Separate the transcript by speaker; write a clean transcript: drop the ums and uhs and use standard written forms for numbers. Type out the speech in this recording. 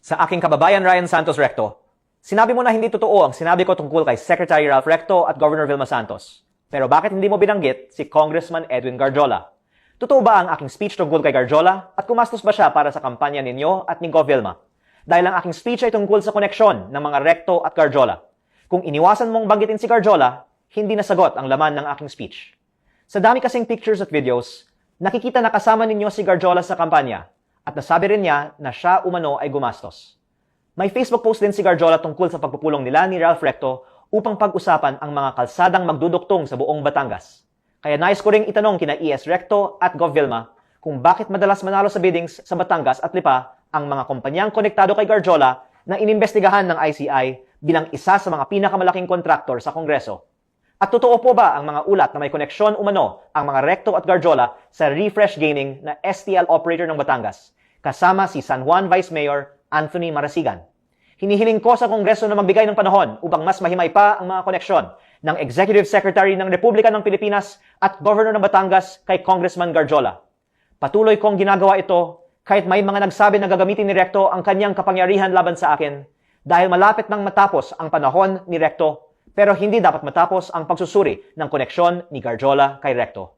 Speaker 1: Sa aking kababayan Ryan Santos Recto, sinabi mo na hindi totoo ang sinabi ko tungkol kay Secretary Ralph Recto at Governor Vilma Santos. Pero bakit hindi mo binanggit si Congressman Edwin Garjola? Totoo ba ang aking speech tungkol kay Garjola at kumastos ba siya para sa kampanya ninyo at ni Gov Vilma? Dahil ang aking speech ay tungkol sa koneksyon ng mga Recto at Garjola. Kung iniwasan mong banggitin si Garjola, hindi nasagot ang laman ng aking speech. Sa dami kasing pictures at videos, nakikita na kasama ninyo si Garjola sa kampanya at nasabi rin niya na siya umano ay gumastos. May Facebook post din si Garjola tungkol sa pagpupulong nila ni Ralph Recto upang pag-usapan ang mga kalsadang magduduktong sa buong Batangas. Kaya nais ko ring itanong kina ES Recto at Gov Vilma kung bakit madalas manalo sa biddings sa Batangas at Lipa ang mga kumpanyang konektado kay Garjola na inimbestigahan ng ICI bilang isa sa mga pinakamalaking kontraktor sa Kongreso. At totoo po ba ang mga ulat na may koneksyon umano ang mga Recto at Garjola sa Refresh Gaming na STL operator ng Batangas, kasama si San Juan Vice Mayor Anthony Marasigan? Hinihiling ko sa Kongreso na magbigay ng panahon upang mas mahimay pa ang mga koneksyon ng Executive Secretary ng Republika ng Pilipinas at Governor ng Batangas kay Congressman Garjola. Patuloy kong ginagawa ito kahit may mga nagsabi na gagamitin ni Recto ang kanyang kapangyarihan laban sa akin dahil malapit nang matapos ang panahon ni Recto pero hindi dapat matapos ang pagsusuri ng koneksyon ni Garjola kay Recto.